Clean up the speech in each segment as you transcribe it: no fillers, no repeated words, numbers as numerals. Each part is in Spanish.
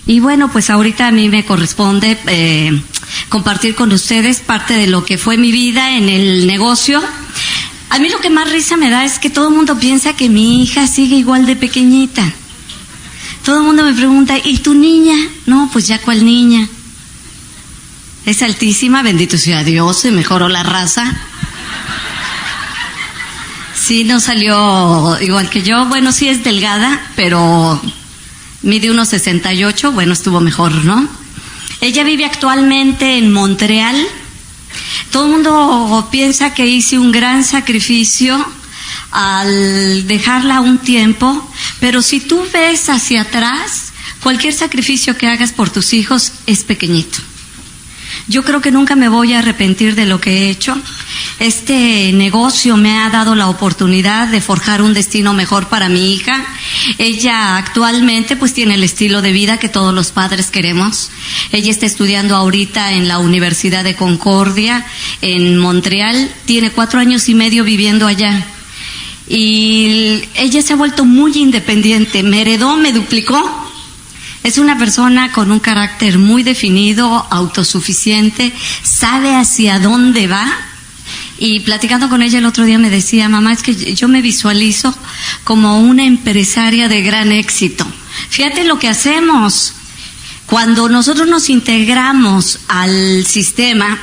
Y bueno, pues ahorita a mí me corresponde compartir con ustedes parte de lo que fue mi vida en el negocio. A mí lo que más risa me da es que todo el mundo piensa que mi hija sigue igual de pequeñita. Todo el mundo me pregunta, ¿y tu niña? No, pues ya cuál niña. Es altísima, bendito sea Dios, se mejoró la raza. Sí, no salió igual que yo. Bueno, sí es delgada, pero mide 1.68, bueno, estuvo mejor, ¿no? Ella vive actualmente en Montreal. Todo el mundo piensa que hice un gran sacrificio al dejarla un tiempo, pero si tú ves hacia atrás, cualquier sacrificio que hagas por tus hijos es pequeñito. Yo creo que nunca me voy a arrepentir de lo que he hecho. Este negocio me ha dado la oportunidad de forjar un destino mejor para mi hija. Ella actualmente pues tiene el estilo de vida que todos los padres queremos. Ella está estudiando ahorita en la Universidad de Concordia en Montreal. Tiene 4 años y medio viviendo allá. Y ella se ha vuelto muy independiente. Me heredó, me duplicó. Es una persona con un carácter muy definido, autosuficiente, sabe hacia dónde va. Y platicando con ella el otro día me decía, mamá, es que yo me visualizo como una empresaria de gran éxito. Fíjate lo que hacemos. Cuando nosotros nos integramos al sistema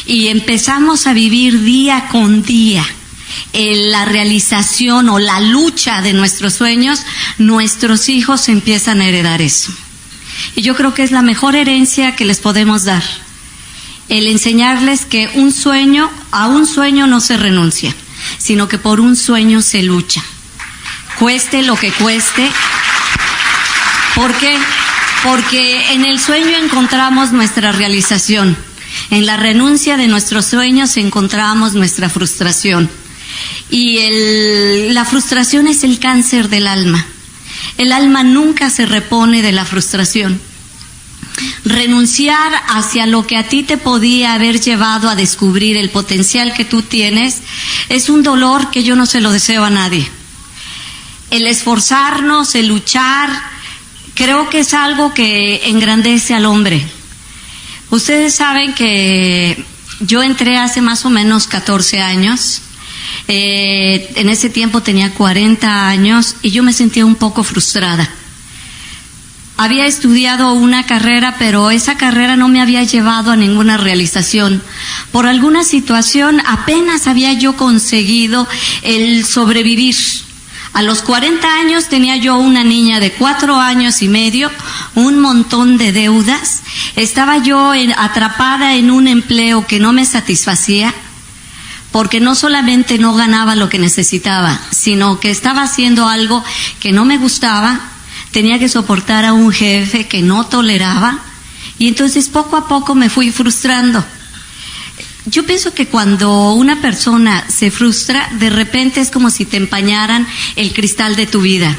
y empezamos a vivir día con día la realización o la lucha de nuestros sueños, nuestros hijos empiezan a heredar eso. Y yo creo que es la mejor herencia que les podemos dar. El enseñarles que a un sueño no se renuncia, sino que por un sueño se lucha. Cueste lo que cueste. ¿Por qué? Porque en el sueño encontramos nuestra realización. En la renuncia de nuestros sueños encontramos nuestra frustración. Y la frustración es el cáncer del alma. El alma nunca se repone de la frustración. Renunciar hacia lo que a ti te podía haber llevado a descubrir el potencial que tú tienes es un dolor que yo no se lo deseo a nadie. El esforzarnos, el luchar, creo que es algo que engrandece al hombre. Ustedes saben que yo entré hace más o menos 14 años. En ese tiempo tenía 40 años y yo me sentía un poco frustrada. Había estudiado una carrera, pero esa carrera no me había llevado a ninguna realización. Por alguna situación apenas había yo conseguido el sobrevivir. A los 40 años tenía yo una niña de 4 años y medio, un montón de deudas. Estaba yo atrapada en un empleo que no me satisfacía, porque no solamente no ganaba lo que necesitaba, sino que estaba haciendo algo que no me gustaba, tenía que soportar a un jefe que no toleraba, y entonces poco a poco me fui frustrando. Yo pienso que cuando una persona se frustra, de repente es como si te empañaran el cristal de tu vida,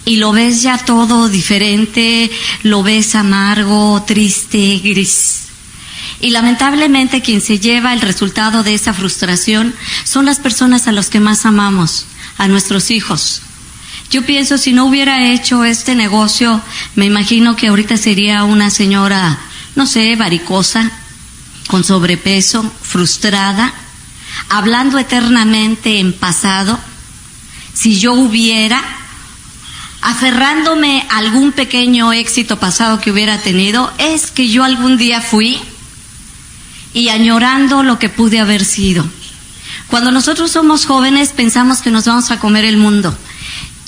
y lo ves ya todo diferente, lo ves amargo, triste, gris. Y lamentablemente quien se lleva el resultado de esa frustración son las personas a las que más amamos, a nuestros hijos. Yo pienso, si no hubiera hecho este negocio, me imagino que ahorita sería una señora, no sé, varicosa, con sobrepeso, frustrada, hablando eternamente en pasado. Si yo hubiera, aferrándome a algún pequeño éxito pasado que hubiera tenido, es que yo algún día fui, y añorando lo que pude haber sido. Cuando nosotros somos jóvenes pensamos que nos vamos a comer el mundo.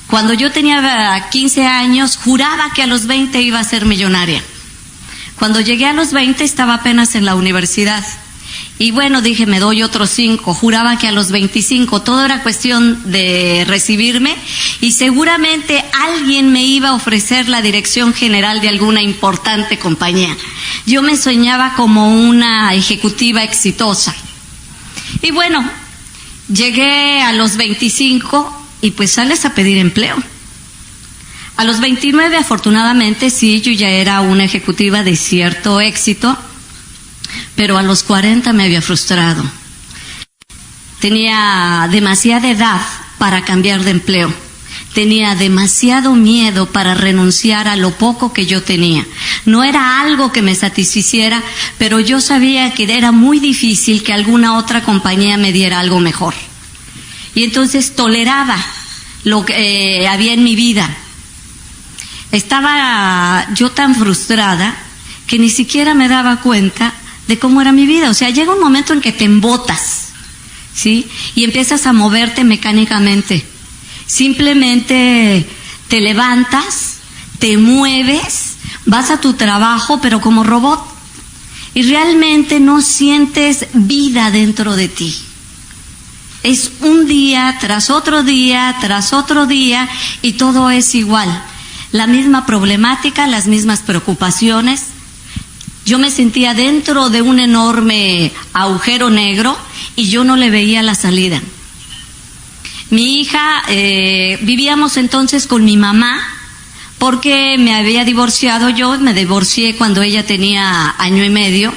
Cuando yo tenía 15 años juraba que a los 20 iba a ser millonaria. Cuando llegué a los 20 estaba apenas en la universidad. Y bueno, dije, me doy otros 5. Juraba que a los 25 todo era cuestión de recibirme y seguramente alguien me iba a ofrecer la dirección general de alguna importante compañía. Yo me soñaba como una ejecutiva exitosa. Y bueno, llegué a los 25 y pues sales a pedir empleo. A los 29, afortunadamente, sí, yo ya era una ejecutiva de cierto éxito, pero a los 40 me había frustrado. Tenía demasiada edad para cambiar de empleo. tenía demasiado miedo para renunciar a lo poco que yo tenía. No era algo que me satisficiera, pero yo sabía que era muy difícil que alguna otra compañía me diera algo mejor. Y entonces toleraba lo que había en mi vida. Estaba yo tan frustrada que ni siquiera me daba cuenta de cómo era mi vida. O sea, llega un momento en que te embotas, ¿sí? Y empiezas a moverte mecánicamente. Simplemente te levantas, te mueves, vas a tu trabajo, pero como robot. Y realmente no sientes vida dentro de ti. Es un día tras otro día, tras otro día, y todo es igual. La misma problemática, las mismas preocupaciones. Yo me sentía dentro de un enorme agujero negro y yo no le veía la salida. Mi hija, vivíamos entonces con mi mamá porque me había divorciado yo, me divorcié cuando ella tenía 1 año y medio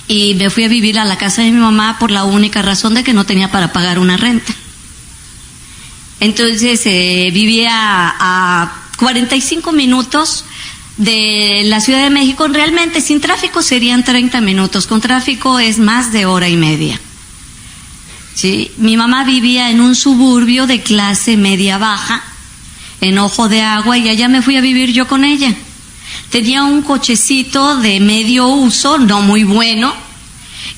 y me fui a vivir a la casa de mi mamá por la única razón de que no tenía para pagar una renta. Entonces vivía a 45 minutos de la Ciudad de México. Realmente sin tráfico serían 30 minutos, con tráfico es más de 1:30. ¿Sí? Mi mamá vivía en un suburbio de clase media baja, en Ojo de Agua, y allá me fui a vivir yo con ella. Tenía un cochecito de medio uso, no muy bueno,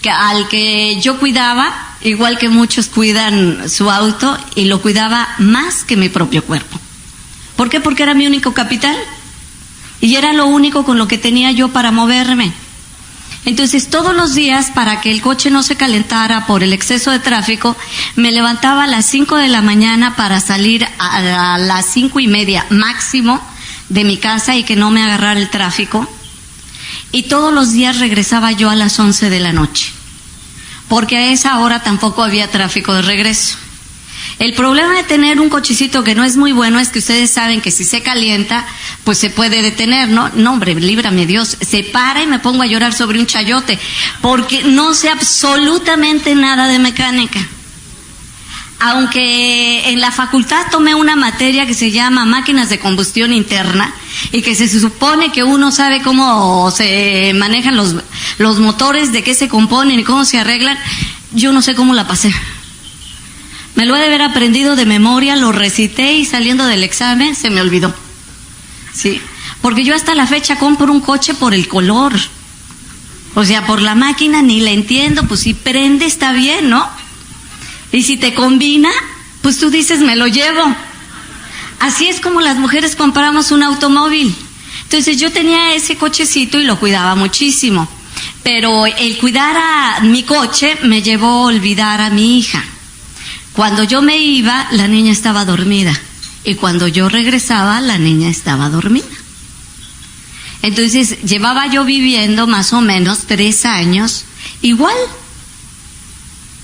al que yo cuidaba, igual que muchos cuidan su auto, y lo cuidaba más que mi propio cuerpo. ¿Por qué? Porque era mi único capital. Y era lo único con lo que tenía yo para moverme. Entonces, todos los días, para que el coche no se calentara por el exceso de tráfico, me levantaba a las 5 de la mañana para salir a las 5:30 máximo de mi casa y que no me agarrara el tráfico. Y todos los días regresaba yo a las 11 de la noche, porque a esa hora tampoco había tráfico de regreso. El problema de tener un cochecito que no es muy bueno es que ustedes saben que si se calienta, pues se puede detener, ¿no? No, hombre, líbrame Dios, se para y me pongo a llorar sobre un chayote, porque no sé absolutamente nada de mecánica. Aunque en la facultad tomé una materia que se llama máquinas de combustión interna, y que se supone que uno sabe cómo se manejan los motores, de qué se componen y cómo se arreglan, yo no sé cómo la pasé. Me lo he de haber aprendido de memoria, lo recité y saliendo del examen se me olvidó. Sí, porque yo hasta la fecha compro un coche por el color. O sea, por la máquina ni la entiendo, pues si prende está bien, ¿no? Y si te combina, pues tú dices, me lo llevo. Así es como las mujeres compramos un automóvil. Entonces yo tenía ese cochecito y lo cuidaba muchísimo. Pero el cuidar a mi coche me llevó a olvidar a mi hija. Cuando yo me iba, la niña estaba dormida. Y cuando yo regresaba, la niña estaba dormida. Entonces, llevaba yo viviendo más o menos 3 años igual.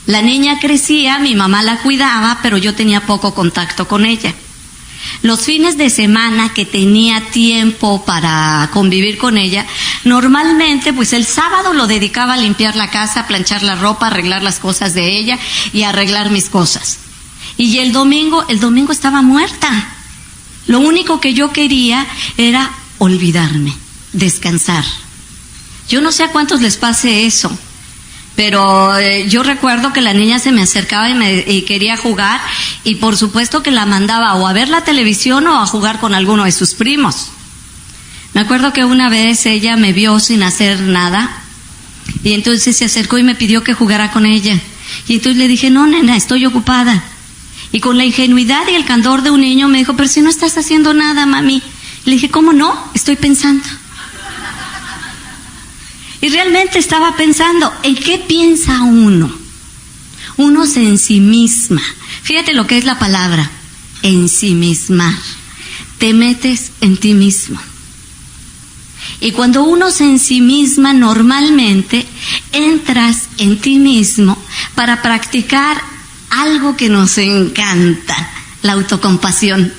La niña crecía, mi mamá la cuidaba, pero yo tenía poco contacto con ella. Los fines de semana que tenía tiempo para convivir con ella, normalmente pues el sábado lo dedicaba a limpiar la casa, a planchar la ropa, a arreglar las cosas de ella y a arreglar mis cosas. Y el domingo estaba muerta. Lo único que yo quería era olvidarme, descansar. Yo no sé a cuántos les pase eso, pero yo recuerdo que la niña se me acercaba y quería jugar, y por supuesto que la mandaba o a ver la televisión o a jugar con alguno de sus primos. Me acuerdo que una vez ella me vio sin hacer nada y entonces se acercó y me pidió que jugara con ella. Y entonces le dije, no, nena, estoy ocupada. Y con la ingenuidad y el candor de un niño me dijo, pero si no estás haciendo nada, mami. Le dije, ¿cómo no? Estoy pensando. Y realmente estaba pensando, ¿en qué piensa uno? Uno se ensimisma. Fíjate lo que es la palabra, ensimismar. Te metes en ti mismo. Y cuando uno se ensimisma, normalmente entras en ti mismo para practicar algo que nos encanta, la autocompasión.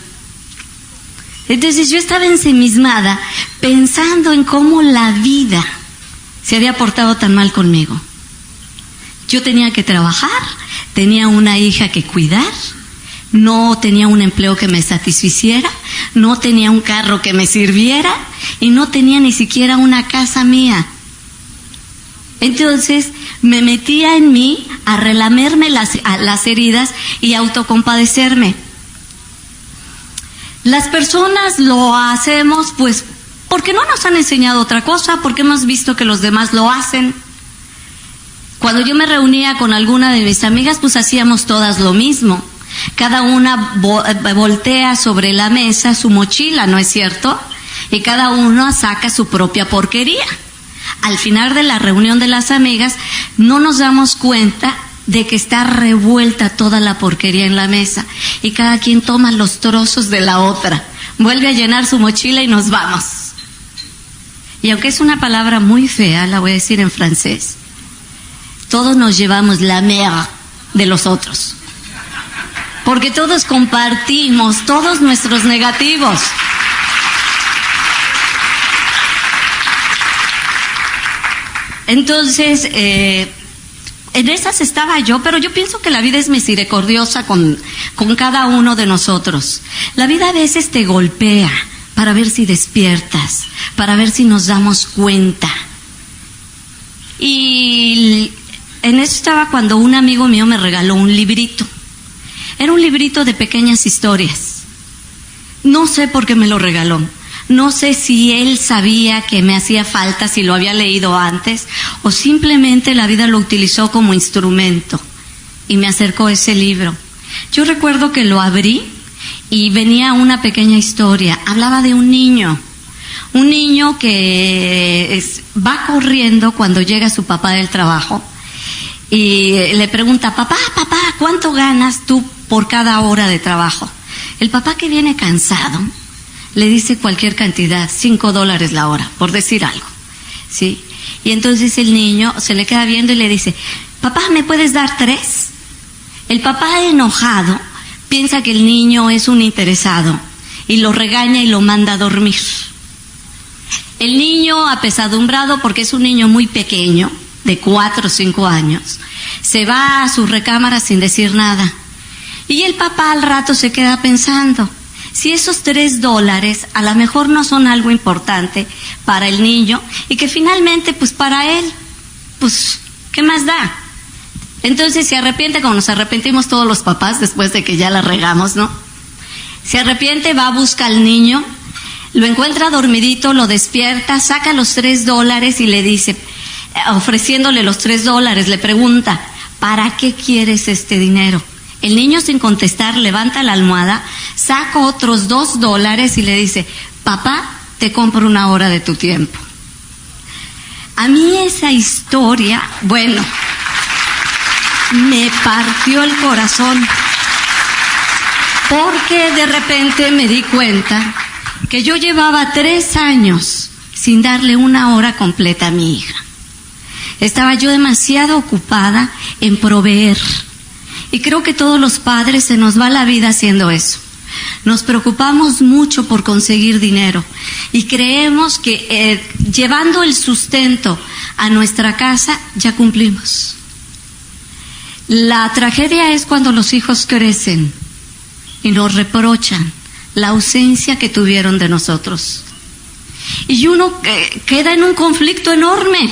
Entonces yo estaba ensimismada pensando en cómo la vida se había portado tan mal conmigo. Yo tenía que trabajar, tenía una hija que cuidar, no tenía un empleo que me satisficiera, no tenía un carro que me sirviera y no tenía ni siquiera una casa mía. Entonces me metía en mí a relamerme las heridas y autocompadecerme. Las personas lo hacemos pues porque no nos han enseñado otra cosa, porque hemos visto que los demás lo hacen. Cuando yo me reunía con alguna de mis amigas, pues hacíamos todas lo mismo. Cada una voltea sobre la mesa su mochila, ¿no es cierto? Y cada una saca su propia porquería. Al final de la reunión de las amigas, no nos damos cuenta de que está revuelta toda la porquería en la mesa y cada quien toma los trozos de la otra, vuelve a llenar su mochila y nos vamos. Y aunque es una palabra muy fea, la voy a decir en francés, todos nos llevamos la merde de los otros, porque todos compartimos todos nuestros negativos. Entonces, en esas estaba yo, pero yo pienso que la vida es misericordiosa con cada uno de nosotros. La vida a veces te golpea para ver si despiertas, para ver si nos damos cuenta. Y en eso estaba cuando un amigo mío me regaló un librito. Era un librito de pequeñas historias. No sé por qué me lo regaló. No sé si él sabía que me hacía falta, si lo había leído antes, o simplemente la vida lo utilizó como instrumento y me acercó ese libro. Yo recuerdo que lo abrí y venía una pequeña historia. Hablaba de un niño que va corriendo cuando llega su papá del trabajo y le pregunta, papá, ¿cuánto ganas tú por cada hora de trabajo? El papá, que viene cansado, le dice cualquier cantidad, $5 la hora, por decir algo, ¿sí? Y entonces el niño se le queda viendo y le dice, papá, ¿me puedes dar 3? El papá, enojado, piensa que el niño es un interesado y lo regaña y lo manda a dormir. El niño, apesadumbrado porque es un niño muy pequeño, de 4 o 5 años, se va a su recámara sin decir nada. Y el papá al rato se queda pensando, si esos $3 a lo mejor no son algo importante para el niño y que finalmente pues para él, pues ¿qué más da? Entonces se arrepiente, como nos arrepentimos todos los papás después de que ya la regamos, ¿no? Se arrepiente, va a buscar al niño, lo encuentra dormidito, lo despierta, saca los $3 y le dice, ofreciéndole los $3, le pregunta, ¿para qué quieres este dinero? El niño, sin contestar, levanta la almohada, saca otros $2 y le dice, papá, te compro 1 hora de tu tiempo. A mí esa historia, bueno, me partió el corazón, porque de repente me di cuenta que yo llevaba 3 años sin darle 1 hora completa a mi hija. Estaba yo demasiado ocupada en proveer. Y creo que todos los padres se nos va la vida haciendo eso. Nos preocupamos mucho por conseguir dinero y creemos que llevando el sustento a nuestra casa ya cumplimos. La tragedia es cuando los hijos crecen y nos reprochan la ausencia que tuvieron de nosotros. Y uno queda en un conflicto enorme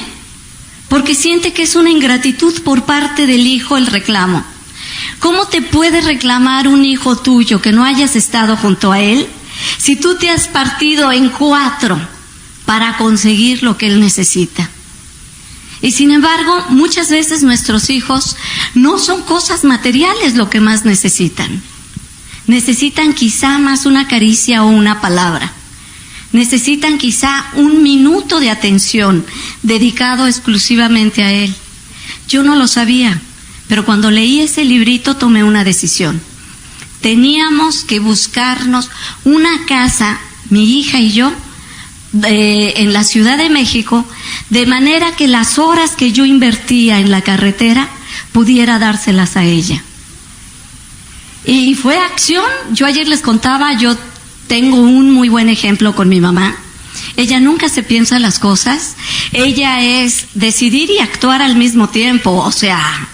porque siente que es una ingratitud por parte del hijo el reclamo. ¿Cómo te puede reclamar un hijo tuyo que no hayas estado junto a él si tú te has partido en 4 para conseguir lo que él necesita? Y sin embargo, muchas veces nuestros hijos no son cosas materiales lo que más necesitan. Necesitan quizá más una caricia o una palabra. Necesitan quizá 1 minuto de atención dedicado exclusivamente a él. Yo no lo sabía. Pero cuando leí ese librito tomé una decisión. Teníamos que buscarnos una casa, mi hija y yo, en la Ciudad de México, de manera que las horas que yo invertía en la carretera pudiera dárselas a ella. Y fue acción. Yo ayer les contaba, yo tengo un muy buen ejemplo con mi mamá. Ella nunca se piensa las cosas. Ella es decidir y actuar al mismo tiempo, o sea,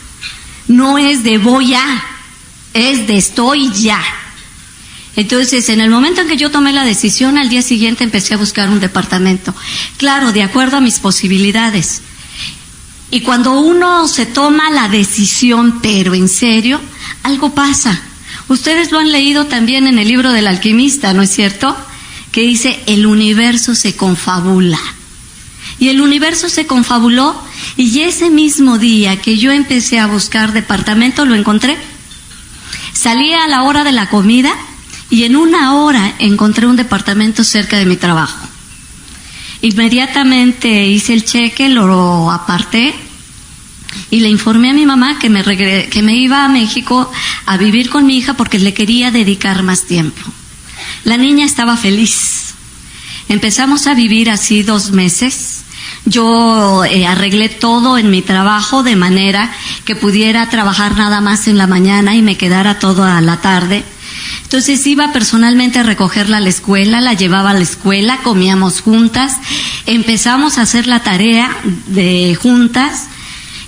no es de voy a, es de estoy ya. Entonces, en el momento en que yo tomé la decisión, al día siguiente empecé a buscar un departamento. Claro, de acuerdo a mis posibilidades. Y cuando uno se toma la decisión, pero en serio, algo pasa. Ustedes lo han leído también en el libro del alquimista, ¿no es cierto? Que dice, el universo se confabula. Y el universo se confabuló, y ese mismo día que yo empecé a buscar departamento, lo encontré. Salí a la hora de la comida, y en 1 hora encontré un departamento cerca de mi trabajo. Inmediatamente hice el cheque, lo aparté y le informé a mi mamá que me iba a México a vivir con mi hija porque le quería dedicar más tiempo. La niña estaba feliz. Empezamos a vivir así 2 meses. Yo arreglé todo en mi trabajo de manera que pudiera trabajar nada más en la mañana y me quedara toda la tarde. Entonces iba personalmente a recogerla a la escuela, la llevaba a la escuela, comíamos juntas, empezamos a hacer la tarea de juntas,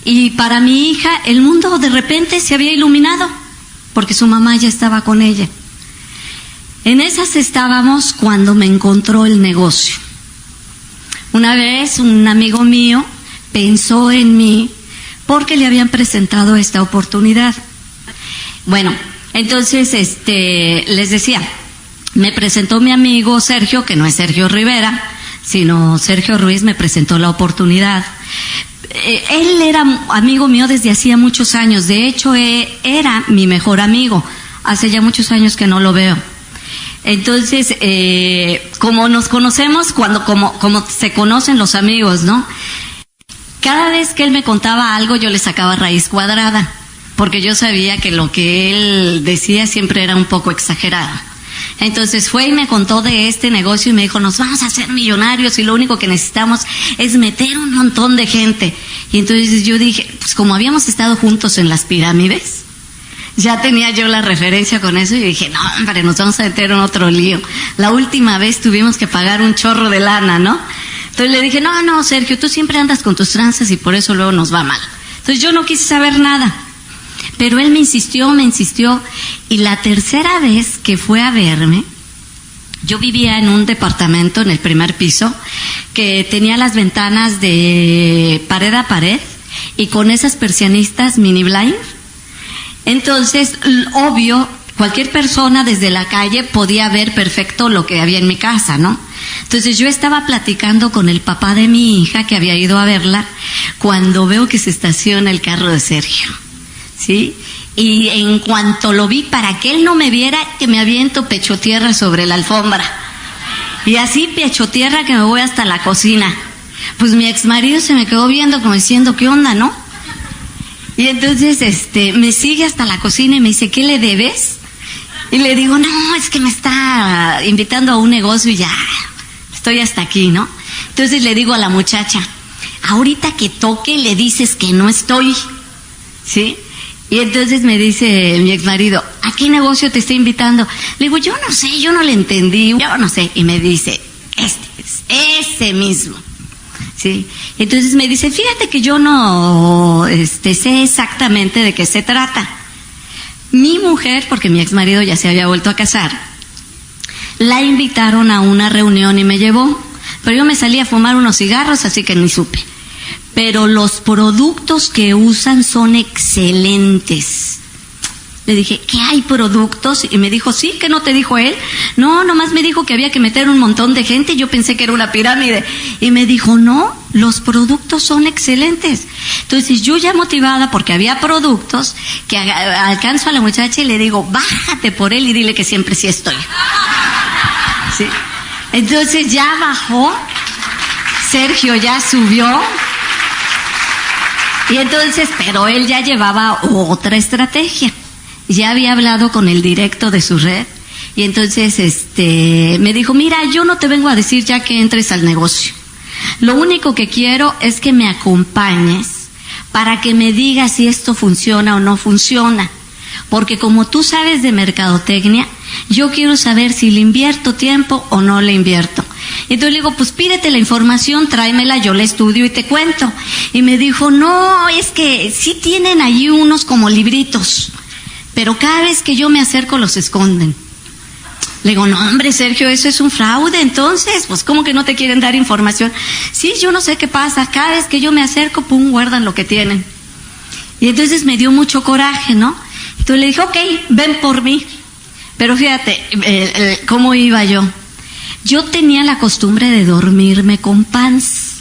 y para mi hija el mundo de repente se había iluminado porque su mamá ya estaba con ella. En esas estábamos cuando me encontró el negocio. Una vez un amigo mío pensó en mí porque le habían presentado esta oportunidad. Bueno, entonces, les decía, me presentó mi amigo Sergio, que no es Sergio Rivera, sino Sergio Ruiz, me presentó la oportunidad. Él era amigo mío desde hacía muchos años, de hecho, era mi mejor amigo, hace ya muchos años que no lo veo. Entonces, como nos conocemos, como se conocen los amigos, ¿no? Cada vez que él me contaba algo, yo le sacaba raíz cuadrada, porque yo sabía que lo que él decía siempre era un poco exagerado. Entonces fue y me contó de este negocio y me dijo, nos vamos a hacer millonarios y lo único que necesitamos es meter un montón de gente. Y entonces yo dije, pues como habíamos estado juntos en las pirámides, ya tenía yo la referencia con eso y dije, no, hombre, nos vamos a meter en otro lío. La última vez tuvimos que pagar un chorro de lana, ¿no? Entonces le dije, no, Sergio, tú siempre andas con tus tranzas y por eso luego nos va mal. Entonces yo no quise saber nada. Pero él me insistió, y la tercera vez que fue a verme, yo vivía en un departamento en el primer piso que tenía las ventanas de pared a pared y con esas persianistas mini blind. Entonces, obvio, cualquier persona desde la calle podía ver perfecto lo que había en mi casa, ¿no? Entonces yo estaba platicando con el papá de mi hija que había ido a verla cuando veo que se estaciona el carro de Sergio. ¿Sí? Y en cuanto lo vi, para que él no me viera, que me aviento pecho tierra sobre la alfombra. Y así pecho tierra que me voy hasta la cocina. Pues mi exmarido se me quedó viendo como diciendo, ¿qué onda, no? Y entonces me sigue hasta la cocina y me dice, ¿qué le debes? Y le digo, no, es que me está invitando a un negocio y ya estoy hasta aquí, ¿no? Entonces le digo a la muchacha, ahorita que toque le dices que no estoy, ¿sí? Y entonces me dice mi exmarido, ¿a qué negocio te está invitando? Le digo, yo no sé, yo no le entendí, yo no sé. Y me dice, ese mismo. ¿Sí? Entonces me dice, fíjate que yo no sé exactamente de qué se trata. Mi mujer, porque mi exmarido ya se había vuelto a casar, la invitaron a una reunión y me llevó. Pero yo me salí a fumar unos cigarros, así que ni supe. Pero los productos que usan son excelentes. Le dije, ¿qué hay productos? Y me dijo, sí, ¿qué no te dijo él? No, nomás me dijo que había que meter un montón de gente y yo pensé que era una pirámide. Y me dijo, no, los productos son excelentes. Entonces yo ya motivada porque había productos que alcanzo a la muchacha y le digo, bájate por él y dile que siempre sí estoy. ¿Sí? Entonces ya bajó, Sergio ya subió. Y entonces, pero él ya llevaba otra estrategia. Ya había hablado con el directo de su red. Y entonces, me dijo, mira, yo no te vengo a decir ya que entres al negocio. Lo único que quiero es que me acompañes para que me digas si esto funciona o no funciona. Porque como tú sabes de mercadotecnia, yo quiero saber si le invierto tiempo o no le invierto. Y entonces le digo, pues pídete la información, tráemela, yo la estudio y te cuento. Y me dijo, no, es que sí tienen allí unos como libritos, pero cada vez que yo me acerco los esconden. Le digo, no hombre Sergio, eso es un fraude, entonces, pues ¿cómo que no te quieren dar información? Sí, yo no sé qué pasa, cada vez que yo me acerco, pum, guardan lo que tienen. Y entonces me dio mucho coraje, ¿no? Entonces le dije, ok, ven por mí. Pero fíjate, ¿cómo iba yo? Yo tenía la costumbre de dormirme con pants.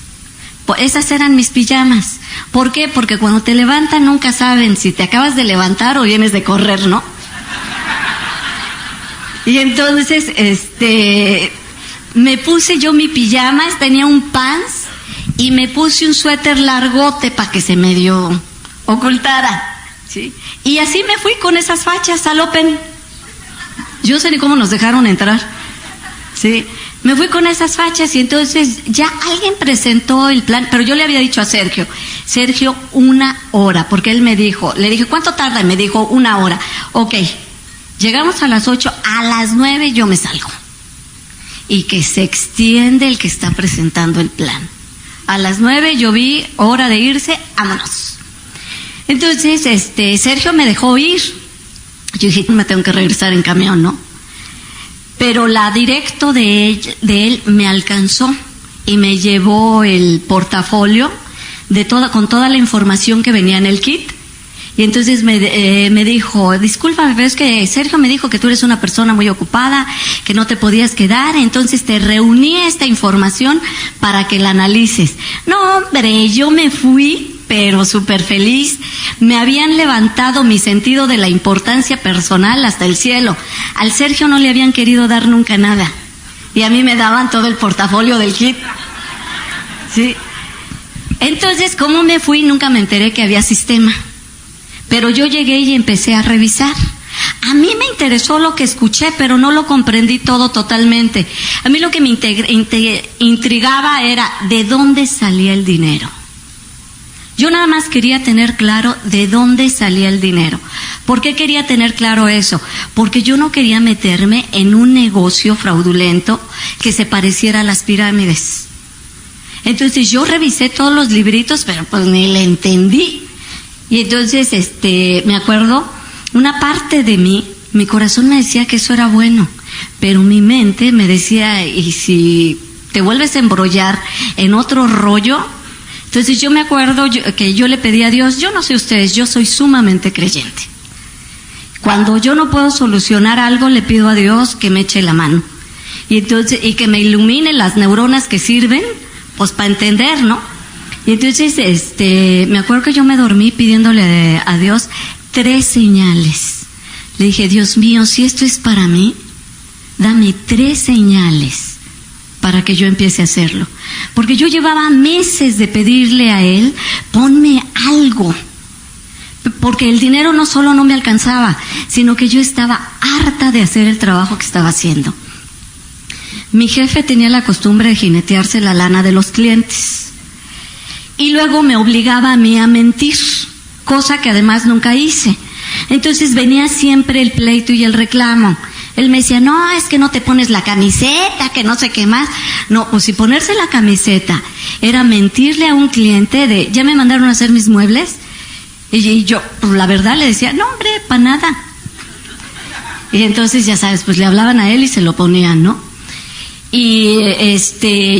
Esas eran mis pijamas. ¿Por qué? Porque cuando te levantan nunca saben si te acabas de levantar o vienes de correr, ¿no? Y entonces, me puse yo mi pijama, tenía un pants y me puse un suéter largote para que se medio ocultara, ¿sí? Y así me fui con esas fachas al Open. Yo sé ni cómo nos dejaron entrar, ¿sí? Me fui con esas fachas y entonces ya alguien presentó el plan, pero yo le había dicho a Sergio, 1 hora, porque él me dijo, le dije, ¿cuánto tarda? Y me dijo, 1 hora. Ok, llegamos a las 8, a las 9 yo me salgo. Y que se extiende el que está presentando el plan. A las 9 yo vi, hora de irse, vámonos. Entonces, Sergio me dejó ir. Yo dije, me tengo que regresar en camión, ¿no? Pero la directo de él me alcanzó y me llevó el portafolio con toda la información que venía en el kit. Y entonces me dijo, disculpa, pero es que Sergio me dijo que tú eres una persona muy ocupada, que no te podías quedar, entonces te reuní esta información para que la analices. No, hombre, yo me fui, pero súper feliz. Me habían levantado mi sentido de la importancia personal hasta el cielo. Al Sergio no le habían querido dar nunca nada. Y a mí me daban todo el portafolio del kit. ¿Sí? Entonces, ¿cómo me fui? Nunca me enteré que había sistema. Pero yo llegué y empecé a revisar. A mí me interesó lo que escuché, pero no lo comprendí todo totalmente. A mí lo que me intrigaba era de dónde salía el dinero. Yo nada más quería tener claro de dónde salía el dinero. ¿Por qué quería tener claro eso? Porque yo no quería meterme en un negocio fraudulento que se pareciera a las pirámides. Entonces yo revisé todos los libritos, pero pues ni le entendí. Y entonces, me acuerdo, una parte de mí, mi corazón me decía que eso era bueno, pero mi mente me decía, ¿y si te vuelves a embrollar en otro rollo? Entonces yo me acuerdo que yo le pedí a Dios, yo no sé ustedes, yo soy sumamente creyente. Cuando yo no puedo solucionar algo, le pido a Dios que me eche la mano. Y entonces, y que me ilumine las neuronas que sirven, pues para entender, ¿no? Y entonces, me acuerdo que yo me dormí pidiéndole a Dios 3 señales. Le dije, Dios mío, si esto es para mí, dame 3 señales para que yo empiece a hacerlo. Porque yo llevaba meses de pedirle a Él, ponme algo. Porque el dinero no solo no me alcanzaba, sino que yo estaba harta de hacer el trabajo que estaba haciendo. Mi jefe tenía la costumbre de jinetearse la lana de los clientes. Y luego me obligaba a mí a mentir, cosa que además nunca hice. Entonces venía siempre el pleito y el reclamo. Él me decía, no, es que no te pones la camiseta, que no sé qué más. No, pues si ponerse la camiseta era mentirle a un cliente de, ya me mandaron a hacer mis muebles. Y yo, pues la verdad le decía, no hombre, para nada. Y entonces ya sabes, pues le hablaban a él y se lo ponían, ¿no? Y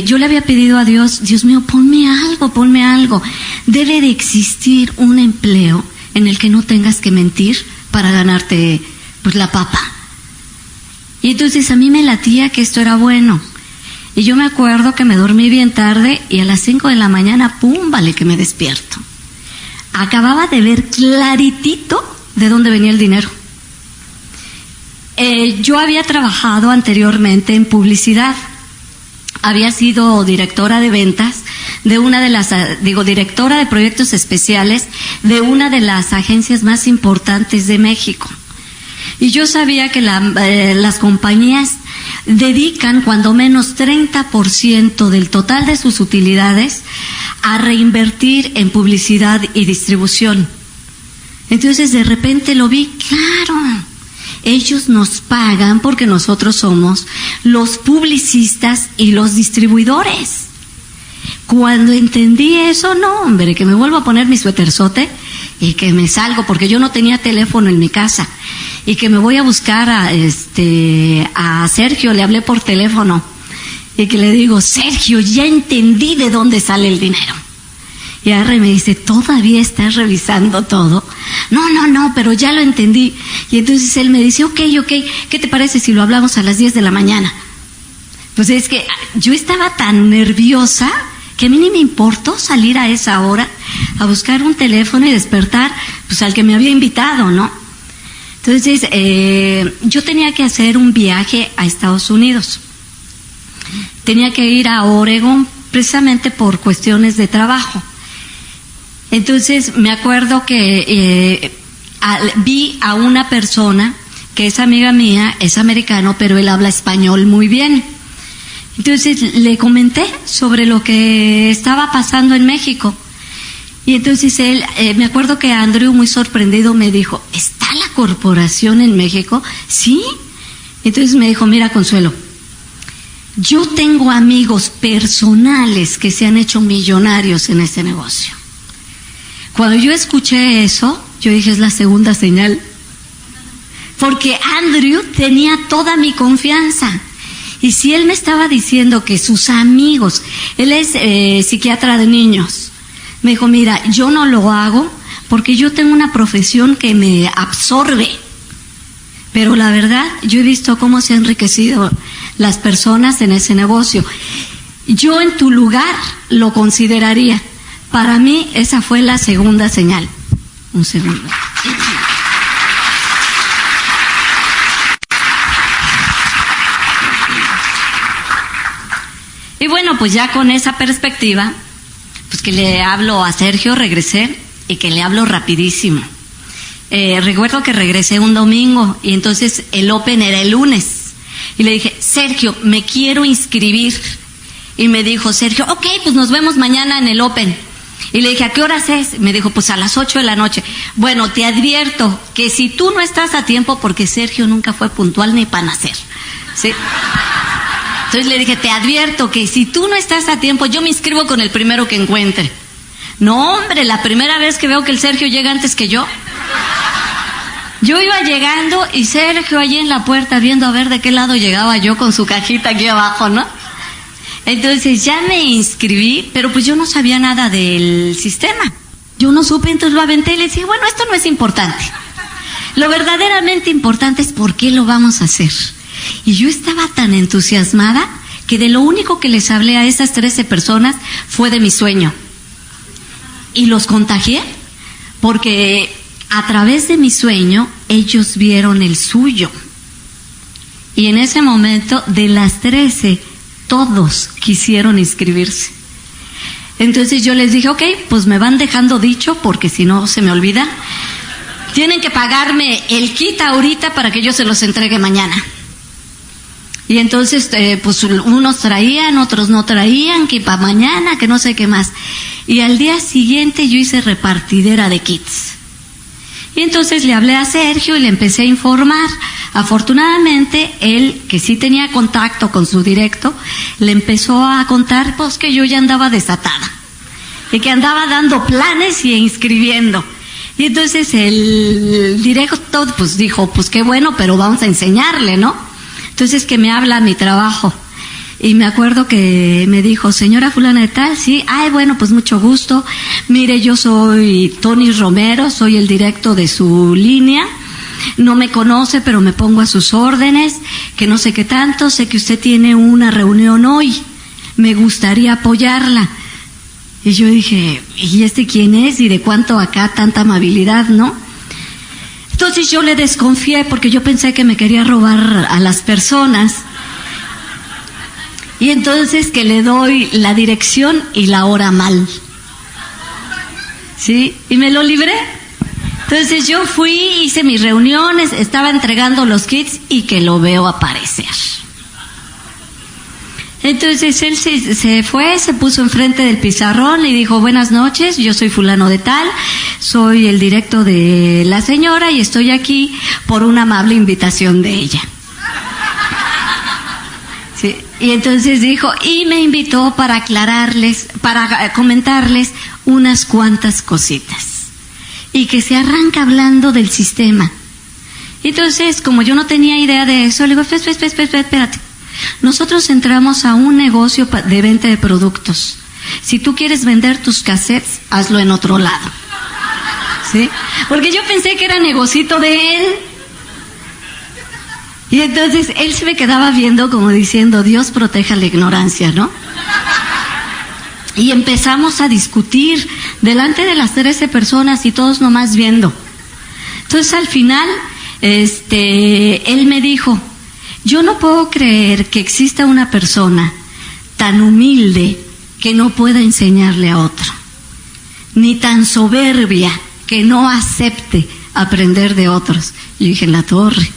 yo le había pedido a Dios, Dios mío, ponme algo. Debe de existir un empleo en el que no tengas que mentir para ganarte pues la papa. Y entonces a mí me latía que esto era bueno. Y yo me acuerdo que me dormí bien tarde y a las 5 de la mañana, pum, vale que me despierto. Acababa de ver claritito de dónde venía el dinero. Yo había trabajado anteriormente en publicidad. Había sido directora de ventas de una de las, directora de proyectos especiales de una de las agencias más importantes de México. Y yo sabía que las compañías dedican cuando menos 30% del total de sus utilidades a reinvertir en publicidad y distribución. Entonces de repente lo vi, claro. Ellos nos pagan porque nosotros somos los publicistas y los distribuidores. Cuando entendí eso, no, hombre, que me vuelvo a poner mi suéterzote y que me salgo, porque yo no tenía teléfono en mi casa. y que me voy a buscar a Sergio, le hablé por teléfono y que le digo, Sergio, ya entendí de dónde sale el dinero. Y ahora me dice, ¿todavía estás revisando todo? No, pero ya lo entendí. Y entonces él me dice, ok, ¿qué te parece si lo hablamos a las 10 de la mañana? Pues es que yo estaba tan nerviosa que a mí ni me importó salir a esa hora a buscar un teléfono y despertar pues al que me había invitado, ¿no? Entonces, yo tenía que hacer un viaje a Estados Unidos. Tenía que ir a Oregon precisamente por cuestiones de trabajo. Entonces, me acuerdo que vi a una persona que es amiga mía, es americano, pero él habla español muy bien. Entonces, le comenté sobre lo que estaba pasando en México. Y entonces él, me acuerdo que Andrew, muy sorprendido, me dijo, ¿está la corporación en México? Sí. Entonces me dijo, mira, Consuelo, yo tengo amigos personales que se han hecho millonarios en este negocio. Cuando yo escuché eso, yo dije, es la segunda señal. Porque Andrew tenía toda mi confianza. Y si él me estaba diciendo que sus amigos, él es psiquiatra de niños, me dijo, mira, yo no lo hago porque yo tengo una profesión que me absorbe. Pero la verdad, yo he visto cómo se han enriquecido las personas en ese negocio. Yo en tu lugar lo consideraría. Para mí esa fue la segunda señal. Un segundo. Y bueno, pues ya con esa perspectiva, pues que le hablo a Sergio, regresé, y que le hablo rapidísimo. Recuerdo que regresé un domingo y entonces el Open era el lunes. Y le dije, Sergio, me quiero inscribir. Y me dijo Sergio, ok, pues nos vemos mañana en el Open. Y le dije, ¿a qué horas es? Me dijo, pues a las 8 de la noche. Bueno, te advierto que si tú no estás a tiempo, porque Sergio nunca fue puntual ni para nacer, ¿sí? Entonces le dije, te advierto que si tú no estás a tiempo, yo me inscribo con el primero que encuentre. No, hombre, la primera vez que veo que el Sergio llega antes que yo. Yo iba llegando y Sergio allí en la puerta viendo a ver de qué lado llegaba yo con su cajita aquí abajo, ¿no? Entonces ya me inscribí, pero pues yo no sabía nada del sistema. Yo no supe, entonces lo aventé y le dije, bueno, esto no es importante. Lo verdaderamente importante es por qué lo vamos a hacer. Y yo estaba tan entusiasmada que de lo único que les hablé a esas 13 personas fue de mi sueño. Y los contagié porque a través de mi sueño ellos vieron el suyo. Y en ese momento, de las 13, todos quisieron inscribirse. Entonces yo les dije, ok, pues me van dejando dicho porque si no se me olvida. Tienen que pagarme el kit ahorita para que yo se los entregue mañana. Y entonces, pues unos traían, otros no traían, que para mañana, que no sé qué más. Y al día siguiente yo hice repartidera de kits. Y entonces le hablé a Sergio y le empecé a informar. Afortunadamente, él, que sí tenía contacto con su directo, le empezó a contar pues que yo ya andaba desatada. Y que andaba dando planes y inscribiendo. Y entonces el directo pues dijo, pues qué bueno, pero vamos a enseñarle, ¿no? Entonces que me habla mi trabajo. Y me acuerdo que me dijo, señora fulana de tal, sí, ay, bueno, pues mucho gusto. Mire, yo soy Tony Romero, soy el directo de su línea. No me conoce, pero me pongo a sus órdenes, que no sé qué tanto, sé que usted tiene una reunión hoy. Me gustaría apoyarla. Y yo dije, ¿y este quién es? ¿Y de cuánto acá tanta amabilidad, no? Entonces yo le desconfié porque yo pensé que me quería robar a las personas. Y entonces que le doy la dirección y la hora mal. ¿Sí? Y me lo libré. Entonces yo fui, hice mis reuniones, estaba entregando los kits y que lo veo aparecer. Entonces él se fue, se puso enfrente del pizarrón y dijo, buenas noches, yo soy fulano de tal, soy el directo de la señora y estoy aquí por una amable invitación de ella. Sí. Y entonces dijo, y me invitó para aclararles, para comentarles unas cuantas cositas. Y que se arranca hablando del sistema. Entonces, como yo no tenía idea de eso, le digo, espérate. Nosotros entramos a un negocio de venta de productos. Si tú quieres vender tus cassettes, hazlo en otro lado. ¿Sí? Porque yo pensé que era negocito de él. Y entonces él se me quedaba viendo como diciendo, Dios proteja la ignorancia, ¿no? Y empezamos a discutir delante de las 13 personas y todos nomás viendo. Entonces al final, él me dijo, yo no puedo creer que exista una persona tan humilde que no pueda enseñarle a otro, ni tan soberbia que no acepte aprender de otros. Y yo dije, en la torre,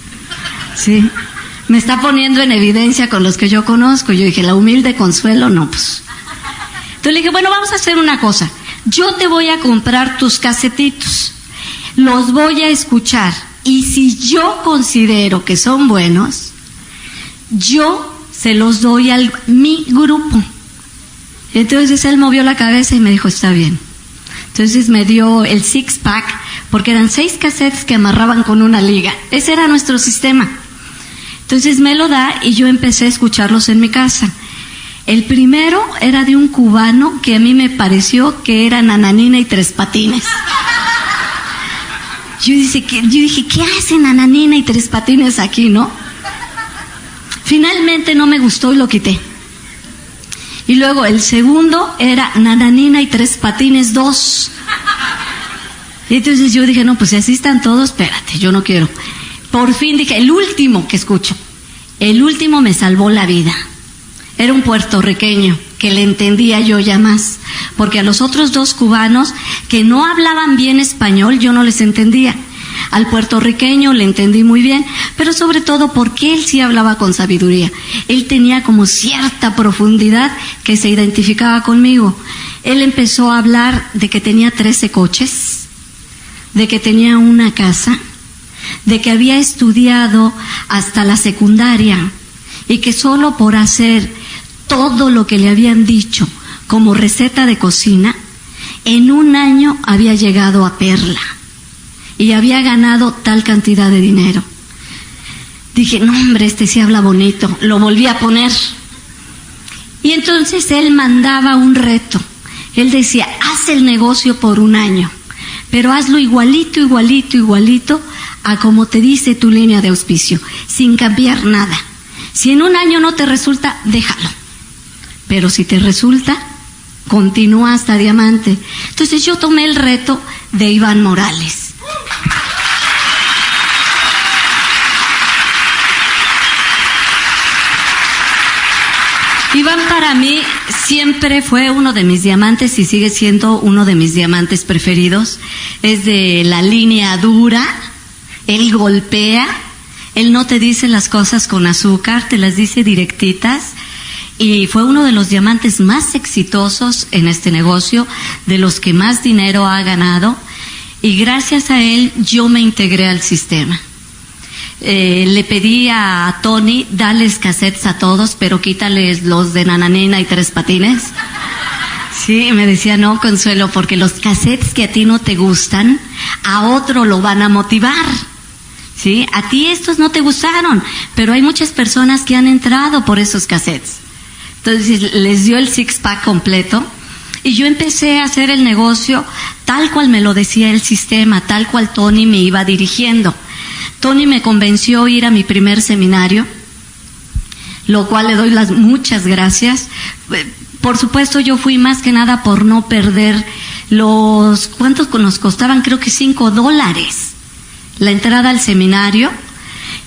sí, me está poniendo en evidencia con los que yo conozco. Yo dije, la humilde Consuelo, no, pues. Entonces le dije, bueno, vamos a hacer una cosa, yo te voy a comprar tus casetitos, los voy a escuchar, y si yo considero que son buenos, yo se los doy a mi grupo. Entonces él movió la cabeza y me dijo, está bien. Entonces me dio el six-pack, porque eran 6 cassettes que amarraban con una liga. Ese era nuestro sistema. Entonces me lo da y yo empecé a escucharlos en mi casa. El primero era de un cubano que a mí me pareció que era Nananina y Tres Patines. Yo dije, ¿qué hacen Nananina y Tres Patines aquí, no? Finalmente no me gustó y lo quité. Y luego el segundo era Nananina y Tres Patines 2. Y entonces yo dije, no, pues si así están todos, espérate, yo no quiero. Por fin dije, el último que escucho. El último me salvó la vida. Era un puertorriqueño que le entendía yo ya más. Porque a los otros 2 cubanos que no hablaban bien español, yo no les entendía. Al puertorriqueño le entendí muy bien, pero sobre todo porque él sí hablaba con sabiduría. Él tenía como cierta profundidad que se identificaba conmigo. Él empezó a hablar de que tenía 13 coches, de que tenía una casa, de que había estudiado hasta la secundaria y que solo por hacer todo lo que le habían dicho como receta de cocina, en un año había llegado a Perla y había ganado tal cantidad de dinero. Dije, no hombre, este sí habla bonito. Lo volví a poner. Y entonces él mandaba un reto. Él decía, haz el negocio por un año, pero hazlo igualito a como te dice tu línea de auspicio, sin cambiar nada. Si en un año no te resulta, déjalo. Pero si te resulta, continúa hasta diamante. Entonces yo tomé el reto de Iván Morales. Iván para mí siempre fue uno de mis diamantes y sigue siendo uno de mis diamantes preferidos. Es de la línea dura, él golpea, él no te dice las cosas con azúcar, te las dice directitas. Y fue uno de los diamantes más exitosos en este negocio, de los que más dinero ha ganado. Y gracias a él yo me integré al sistema. Le pedí a Tony, dales cassettes a todos, pero quítales los de Nananina y Tres Patines. Sí, me decía, no, Consuelo, porque los cassettes que a ti no te gustan, a otro lo van a motivar. Sí, a ti estos no te gustaron, pero hay muchas personas que han entrado por esos cassettes. Entonces les dio el six-pack completo y yo empecé a hacer el negocio tal cual me lo decía el sistema, tal cual Tony me iba dirigiendo. Tony me convenció a ir a mi primer seminario, lo cual le doy las muchas gracias. Por supuesto yo fui más que nada por no perder ¿cuántos nos costaban? Creo que $5 la entrada al seminario.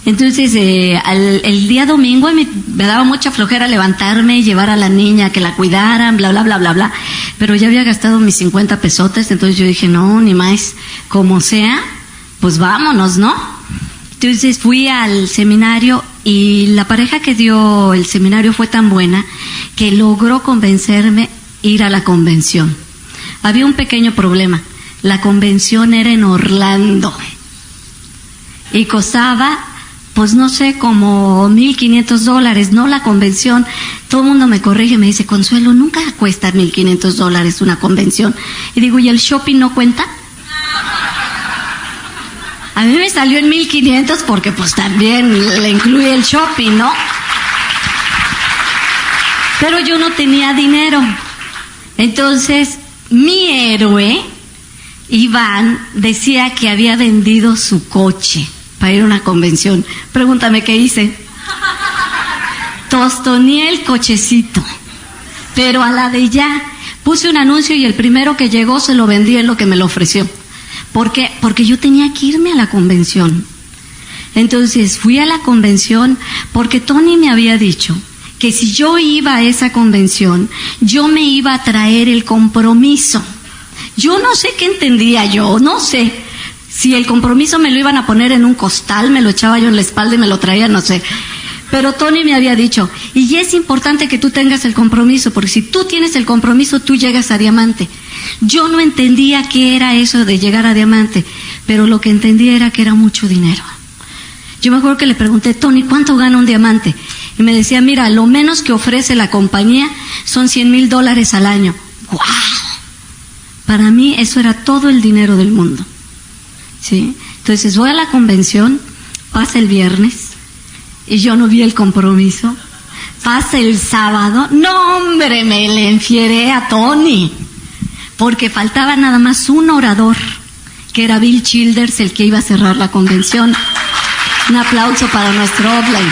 Entonces el día domingo me daba mucha flojera levantarme, llevar a la niña, que la cuidaran, bla, bla, bla, bla, bla. Pero ya había gastado mis 50 pesotes, entonces yo dije, no, ni más, como sea, pues vámonos, ¿no? Entonces fui al seminario y la pareja que dio el seminario fue tan buena que logró convencerme a ir a la convención. Había un pequeño problema, la convención era en Orlando y costaba, pues no sé, como $1,500, no la convención. Todo el mundo me corrige, me dice, Consuelo, nunca cuesta $1,500 una convención. Y digo, ¿y el shopping no cuenta? A mí me salió en 1,500 porque pues también le incluye el shopping, ¿no? Pero yo no tenía dinero. Entonces, mi héroe, Iván, decía que había vendido su coche para ir a una convención. Pregúntame qué hice. Tostoneé el cochecito, pero a la de ya. Puse un anuncio y el primero que llegó se lo vendí en lo que me lo ofreció. ¿Por qué? Porque yo tenía que irme a la convención. Entonces fui a la convención porque Tony me había dicho que si yo iba a esa convención, yo me iba a traer el compromiso. Yo no sé qué entendía yo, no sé. Si el compromiso me lo iban a poner en un costal, me lo echaba yo en la espalda y me lo traía, no sé. Pero Tony me había dicho, y es importante que tú tengas el compromiso, porque si tú tienes el compromiso, tú llegas a diamante. Yo no entendía qué era eso de llegar a diamante, pero lo que entendía era que era mucho dinero. Yo me acuerdo que le pregunté, Tony, ¿cuánto gana un diamante? Y me decía, mira, lo menos que ofrece la compañía son $100,000 al año. ¡Wow! Para mí eso era todo el dinero del mundo. ¿Sí? Entonces voy a la convención, pasa el viernes, y yo no vi el compromiso. Pasa el sábado, no hombre, me le enfieré a Tony, porque faltaba nada más un orador, que era Bill Childers, el que iba a cerrar la convención. Un aplauso para nuestro offline.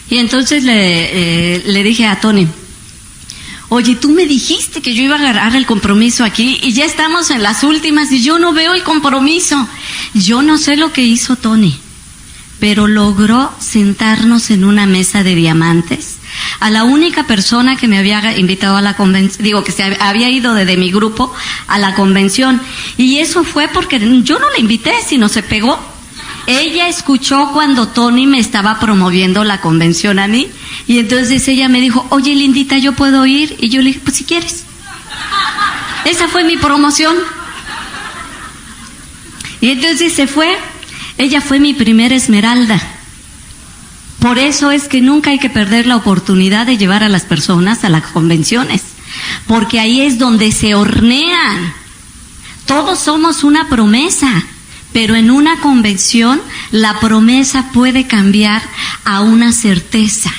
Y entonces le dije a Tony, oye, tú me dijiste que yo iba a agarrar el compromiso aquí y ya estamos en las últimas y yo no veo el compromiso. Yo no sé lo que hizo Tony, pero logró sentarnos en una mesa de diamantes a la única persona que me había invitado a la convención, digo, que se había ido de mi grupo a la convención. Y eso fue porque yo no la invité, sino se pegó. Ella escuchó cuando Tony me estaba promoviendo la convención a mí, y entonces ella me dijo, oye, Lindita, ¿yo puedo ir? Y yo le dije, pues si quieres. Esa fue mi promoción. Y entonces se fue. Ella fue mi primera esmeralda. Por eso es que nunca hay que perder la oportunidad de llevar a las personas a las convenciones, porque ahí es donde se hornean. Todos somos una promesa. Pero en una convención la promesa puede cambiar a una certeza.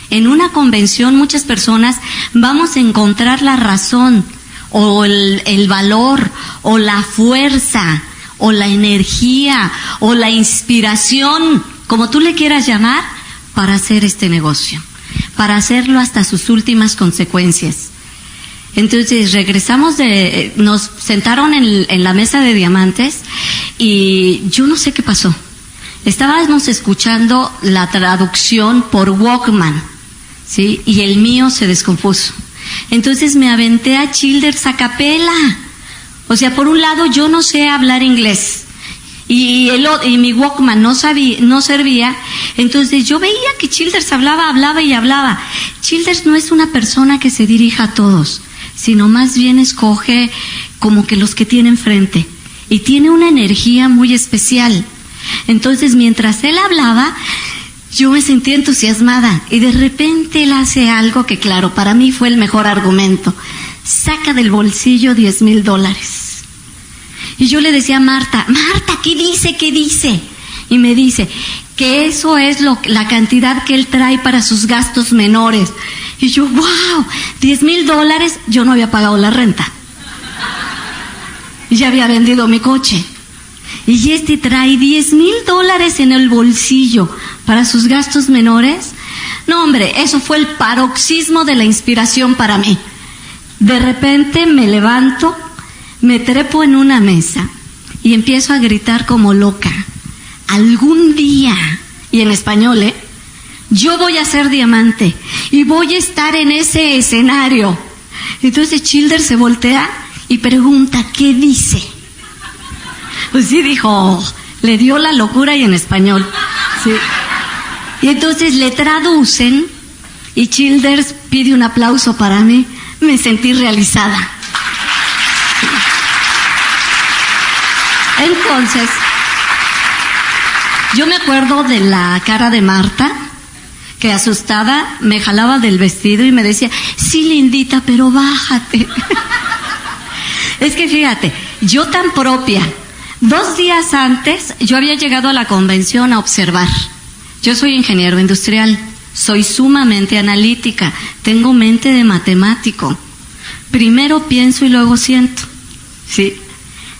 En una convención muchas personas vamos a encontrar la razón o el valor o la fuerza o la energía o la inspiración, como tú le quieras llamar, para hacer este negocio, para hacerlo hasta sus últimas consecuencias. Entonces regresamos nos sentaron en la mesa de diamantes y yo no sé qué pasó. Estábamos escuchando la traducción por Walkman, ¿sí? Y el mío se descompuso. Entonces me aventé a Childers a capela. O sea, por un lado yo no sé hablar inglés y mi Walkman no servía. Entonces yo veía que Childers hablaba. Childers no es una persona que se dirija a todos, sino más bien escoge como que los que tiene enfrente, y tiene una energía muy especial. Entonces mientras él hablaba, yo me sentí entusiasmada, y de repente él hace algo que, claro, para mí fue el mejor argumento. Saca del bolsillo $10,000. Y yo le decía a Marta, ¿qué dice? Y me dice que eso es la cantidad que él trae para sus gastos menores. Y yo, wow, $10,000, yo no había pagado la renta. Y ya había vendido mi coche. Y este trae $10,000 en el bolsillo para sus gastos menores. No, hombre, eso fue el paroxismo de la inspiración para mí. De repente me levanto, me trepo en una mesa y empiezo a gritar como loca. Algún día, y en español, yo voy a ser diamante y voy a estar en ese escenario. Entonces Childers se voltea y pregunta, ¿qué dice? Pues sí, dijo, le dio la locura y en español. Sí. Y entonces le traducen y Childers pide un aplauso para mí. Me sentí realizada. Entonces, yo me acuerdo de la cara de Marta, que asustada me jalaba del vestido y me decía, sí, lindita, pero bájate. Es que fíjate, yo tan propia, 2 días antes yo había llegado a la convención a observar. Yo soy ingeniero industrial, soy sumamente analítica, tengo mente de matemático. Primero pienso y luego siento, ¿sí?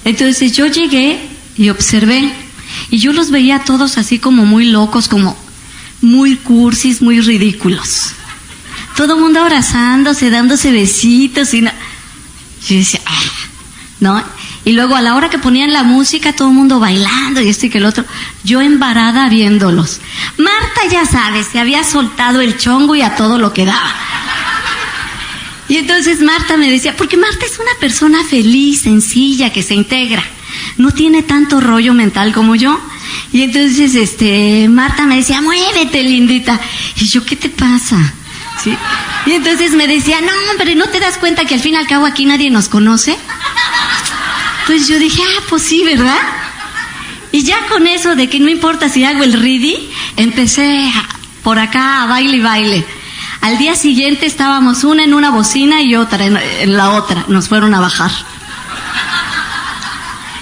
Entonces yo llegué y observé, y yo los veía a todos así como muy locos, como muy cursis, muy ridículos. Todo el mundo abrazándose, dándose besitos, y yo decía, ¿no? Y luego a la hora que ponían la música, todo el mundo bailando y esto y que el otro, yo embarada viéndolos. Marta, ya sabes, se había soltado el chongo y a todo lo que daba. Y entonces Marta me decía, porque Marta es una persona feliz, sencilla, que se integra, no tiene tanto rollo mental como yo. Y entonces Marta me decía, muévete, lindita. Y yo, ¿qué te pasa? ¿Sí? Y entonces me decía, no, hombre, ¿no te das cuenta que al fin y al cabo aquí nadie nos conoce? Entonces yo dije, pues sí, ¿verdad? Y ya con eso de que no importa si hago el ridi, empecé por acá a baile y baile. Al día siguiente estábamos una en una bocina y otra en la otra. Nos fueron a bajar.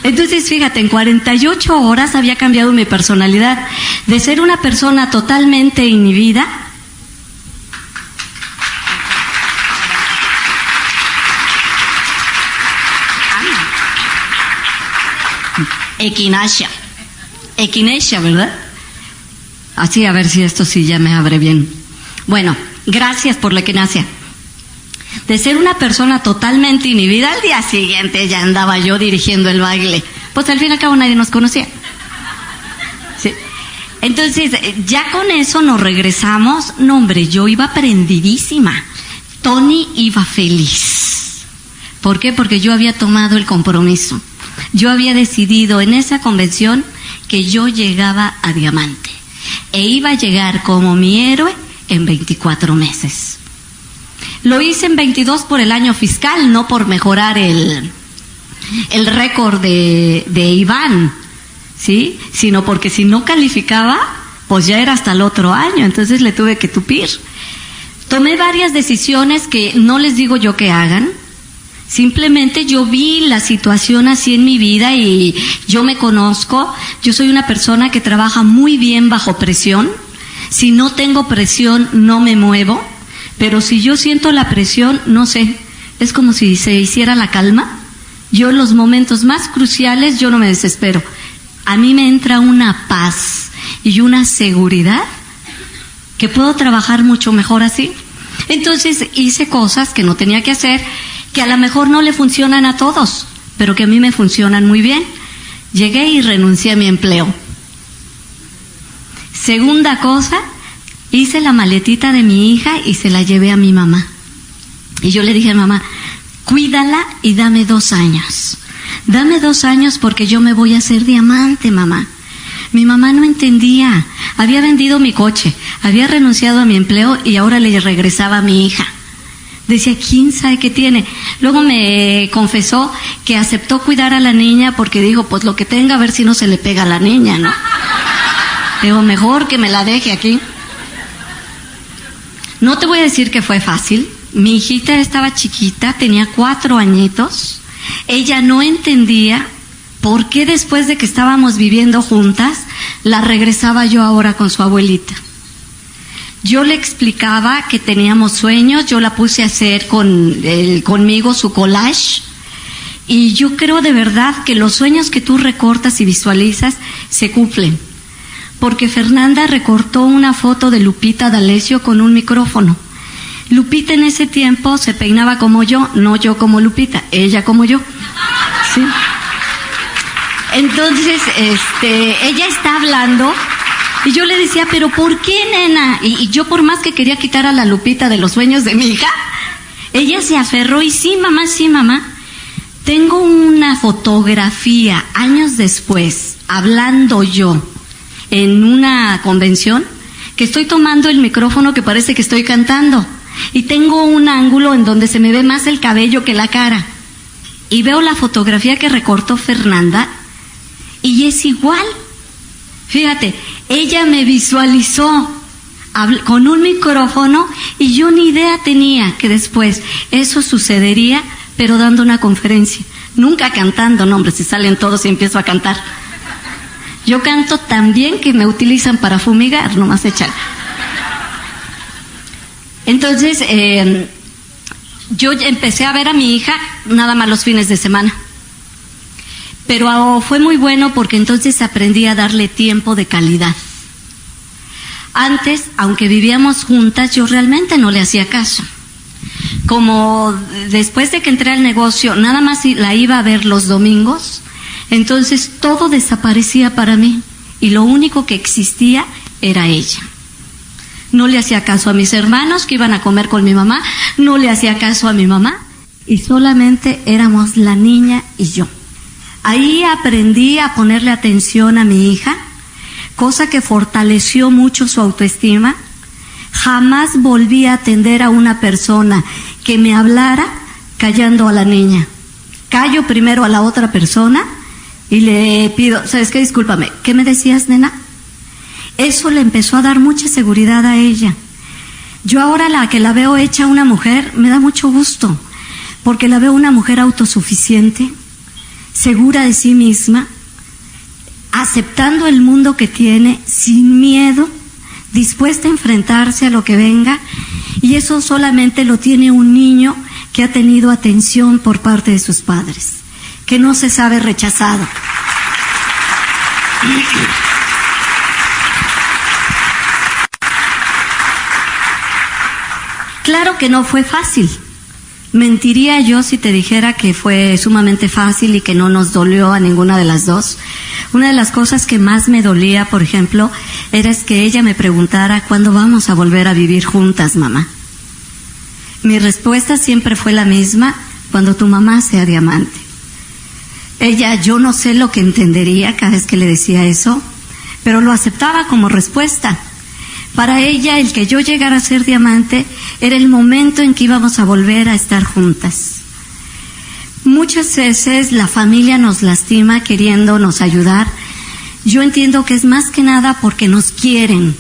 Entonces, fíjate, en 48 horas había cambiado mi personalidad. De ser una persona totalmente inhibida, equinacia, ¿verdad? Así, a ver si esto sí ya me abre bien. Bueno, gracias por la equinacia. De ser una persona totalmente inhibida, al día siguiente ya andaba yo dirigiendo el baile. Pues al fin y al cabo nadie nos conocía. ¿Sí? Entonces, ya con eso nos regresamos. No, hombre, yo iba prendidísima. Tony iba feliz. ¿Por qué? Porque yo había tomado el compromiso. Yo había decidido en esa convención que yo llegaba a diamante. E iba a llegar como mi héroe en 24 meses. Lo hice en 22 por el año fiscal, no por mejorar el récord de Iván, ¿sí? Sino porque si no calificaba, pues ya era hasta el otro año, entonces le tuve que tupir. Tomé varias decisiones que no les digo yo que hagan, simplemente yo vi la situación así en mi vida y yo me conozco. Yo soy una persona que trabaja muy bien bajo presión. Si no tengo presión, no me muevo. Pero si yo siento la presión, no sé, es como si se hiciera la calma. Yo en los momentos más cruciales, yo no me desespero. A mí me entra una paz y una seguridad que puedo trabajar mucho mejor así. Entonces hice cosas que no tenía que hacer, que a lo mejor no le funcionan a todos, pero que a mí me funcionan muy bien. Llegué y renuncié a mi empleo. Segunda cosa, hice la maletita de mi hija y se la llevé a mi mamá. Y yo le dije a mamá, cuídala y dame 2 años. Dame 2 años porque yo me voy a hacer diamante, mamá. Mi mamá no entendía. Había vendido mi coche, había renunciado a mi empleo y ahora le regresaba a mi hija. Decía, ¿quién sabe qué tiene? Luego me confesó que aceptó cuidar a la niña porque dijo, pues lo que tenga, a ver si no se le pega a la niña, ¿no? Digo, mejor que me la deje aquí. No te voy a decir que fue fácil. Mi hijita estaba chiquita, tenía 4 añitos. Ella no entendía por qué después de que estábamos viviendo juntas, la regresaba yo ahora con su abuelita. Yo le explicaba que teníamos sueños, yo la puse a hacer conmigo su collage. Y yo creo de verdad que los sueños que tú recortas y visualizas se cumplen. Porque Fernanda recortó una foto de Lupita D'Alessio con un micrófono. Lupita en ese tiempo se peinaba como yo, no yo como Lupita, ella como yo. ¿Sí? Entonces, ella está hablando y yo le decía, ¿pero por qué, nena? Y yo por más que quería quitar a la Lupita de los sueños de mi hija, ella se aferró y sí, mamá. Tengo una fotografía años después, hablando yo en una convención, que estoy tomando el micrófono que parece que estoy cantando. Y tengo un ángulo en donde se me ve más el cabello que la cara. Y veo la fotografía que recortó Fernanda y es igual. Fíjate, ella me visualizó con un micrófono, y yo ni idea tenía que después eso sucedería, pero dando una conferencia. Nunca cantando, no hombre, si salen todos y empiezo a cantar. Yo canto tan bien que me utilizan para fumigar, nomás echar. Entonces, yo empecé a ver a mi hija nada más los fines de semana. Pero fue muy bueno porque entonces aprendí a darle tiempo de calidad. Antes, aunque vivíamos juntas, yo realmente no le hacía caso. Como después de que entré al negocio, nada más la iba a ver los domingos, entonces todo desaparecía para mí y lo único que existía era ella. No le hacía caso a mis hermanos que iban a comer con mi mamá, no le hacía caso a mi mamá y solamente éramos la niña y yo. Ahí aprendí a ponerle atención a mi hija, cosa que fortaleció mucho su autoestima. Jamás volví a atender a una persona que me hablara callando a la niña. Callo primero a la otra persona y le pido, ¿sabes qué? Discúlpame, ¿qué me decías, nena? Eso le empezó a dar mucha seguridad a ella. Yo ahora la que la veo hecha una mujer, me da mucho gusto, porque la veo una mujer autosuficiente, segura de sí misma, aceptando el mundo que tiene, sin miedo, dispuesta a enfrentarse a lo que venga, y eso solamente lo tiene un niño que ha tenido atención por parte de sus padres, que no se sabe rechazado. Claro que no fue fácil. Mentiría yo si te dijera que fue sumamente fácil y que no nos dolió a ninguna de las dos. Una de las cosas que más me dolía, por ejemplo, era que ella me preguntara ¿cuándo vamos a volver a vivir juntas, mamá? Mi respuesta siempre fue la misma: cuando tu mamá sea diamante. Ella, yo no sé lo que entendería cada vez que le decía eso, pero lo aceptaba como respuesta. Para ella, el que yo llegara a ser diamante era el momento en que íbamos a volver a estar juntas. Muchas veces la familia nos lastima queriéndonos ayudar. Yo entiendo que es más que nada porque nos quieren,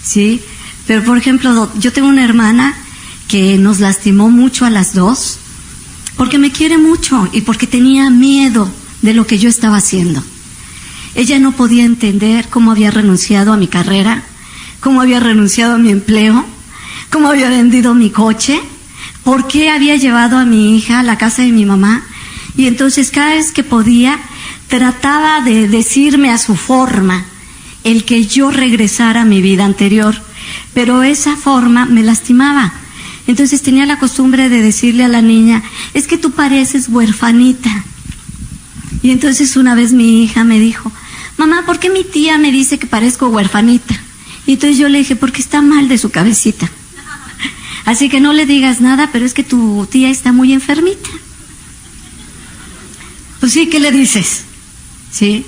¿sí? Pero, por ejemplo, yo tengo una hermana que nos lastimó mucho a las dos porque me quiere mucho y porque tenía miedo de lo que yo estaba haciendo. Ella no podía entender cómo había renunciado a mi carrera, cómo había renunciado a mi empleo, cómo había vendido mi coche, por qué había llevado a mi hija a la casa de mi mamá. Y entonces cada vez que podía trataba de decirme a su forma el que yo regresara a mi vida anterior, pero esa forma me lastimaba. Entonces tenía la costumbre de decirle a la niña: es que tú pareces huerfanita. Y entonces una vez mi hija me dijo: mamá, ¿por qué mi tía me dice que parezco huerfanita? Y entonces yo le dije: porque está mal de su cabecita. Así que no le digas nada, pero es que tu tía está muy enfermita. Pues sí, ¿qué le dices? ¿Sí?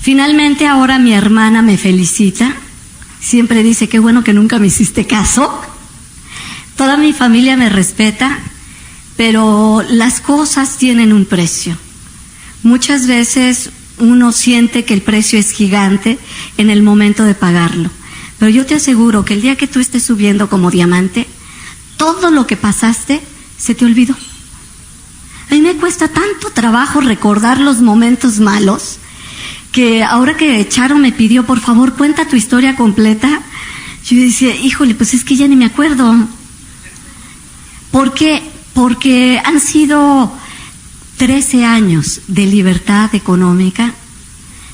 Finalmente ahora mi hermana me felicita. Siempre dice: qué bueno que nunca me hiciste caso. Toda mi familia me respeta, pero las cosas tienen un precio. Muchas veces uno siente que el precio es gigante en el momento de pagarlo. Pero yo te aseguro que el día que tú estés subiendo como diamante, todo lo que pasaste se te olvidó. A mí me cuesta tanto trabajo recordar los momentos malos, que ahora que Charo me pidió, por favor, cuenta tu historia completa, yo decía: híjole, pues es que ya ni me acuerdo. ¿Por qué? Porque han sido 13 años de libertad económica,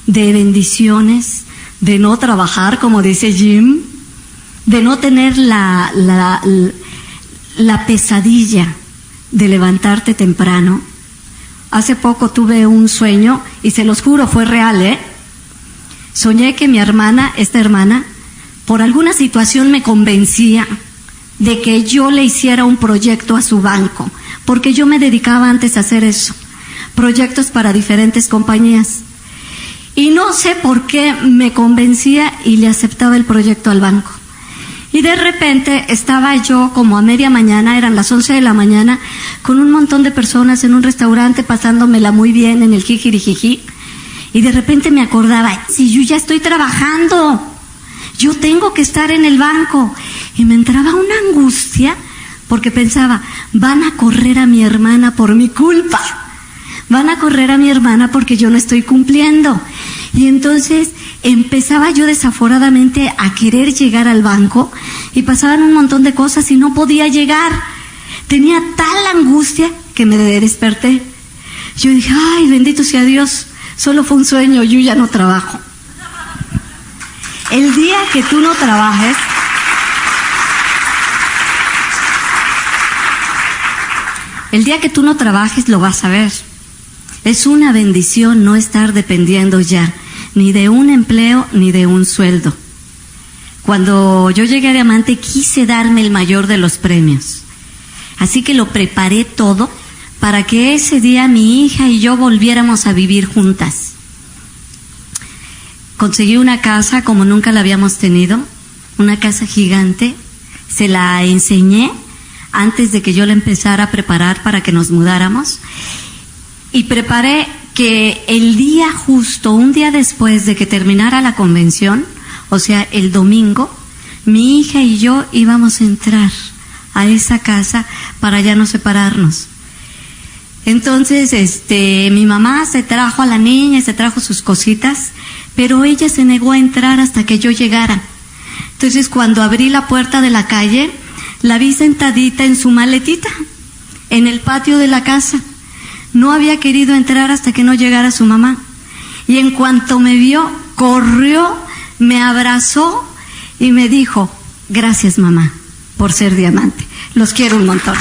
de bendiciones, de no trabajar, como dice Jim, de no tener la pesadilla de levantarte temprano. Hace poco tuve un sueño, y se los juro, fue real, Soñé que mi hermana, esta hermana, por alguna situación me convencía de que yo le hiciera un proyecto a su banco, porque yo me dedicaba antes a hacer eso, proyectos para diferentes compañías. Y no sé por qué me convencía y le aceptaba el proyecto al banco. Y de repente estaba yo como a media mañana, eran las 11 de la mañana, con un montón de personas en un restaurante pasándomela muy bien en el jijirijiji. Y de repente me acordaba: si yo ya estoy trabajando, yo tengo que estar en el banco. Y me entraba una angustia porque pensaba, van a correr a mi hermana por mi culpa. Van a correr a mi hermana porque yo no estoy cumpliendo. Y entonces empezaba yo desaforadamente a querer llegar al banco y pasaban un montón de cosas y no podía llegar. Tenía tal angustia que me desperté. Yo dije, ay, bendito sea Dios, solo fue un sueño, yo ya no trabajo. El día que tú no trabajes, lo vas a ver. Es una bendición no estar dependiendo ya ni de un empleo ni de un sueldo. Cuando yo llegué a Diamante quise darme el mayor de los premios. Así que lo preparé todo para que ese día mi hija y yo volviéramos a vivir juntas. Conseguí una casa como nunca la habíamos tenido, una casa gigante. Se la enseñé antes de que yo la empezara a preparar para que nos mudáramos. Y preparé que el día justo, un día después de que terminara la convención, o sea, el domingo, mi hija y yo íbamos a entrar a esa casa para ya no separarnos. Entonces, mi mamá se trajo a la niña, se trajo sus cositas, pero ella se negó a entrar hasta que yo llegara. Entonces, cuando abrí la puerta de la calle, la vi sentadita en su maletita, en el patio de la casa. No había querido entrar hasta que no llegara su mamá. Y en cuanto me vio, corrió, me abrazó y me dijo, gracias mamá por ser Diamante. Los quiero un montón.